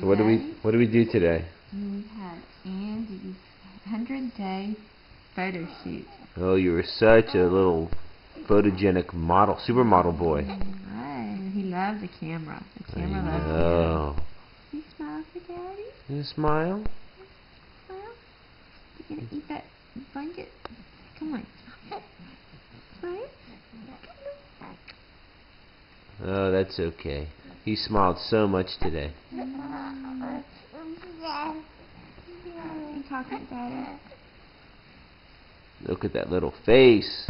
What do we do today? We had Andy's 100-day photo shoot. Oh, you were such a little photogenic model, supermodel boy. Right. He loved the camera. The camera loved Oh. Daddy. You smile for Daddy? You smile? Smile? You gonna eat that blanket? Come on. Smile. Oh, that's okay. He smiled so much today. You talking to Daddy? Look at that little face.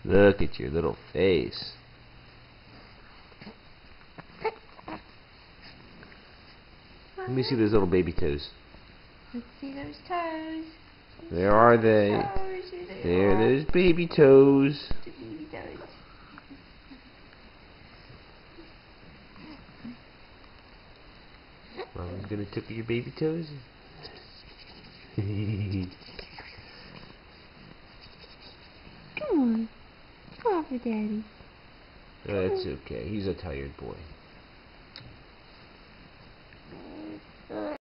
Look at your little face. Let me see those little baby toes. Let's see those toes. Where are they? There, those baby toes. The baby toes. Mommy's gonna tickle your baby toes. Come on. Come on for Daddy. That's okay. He's a tired boy.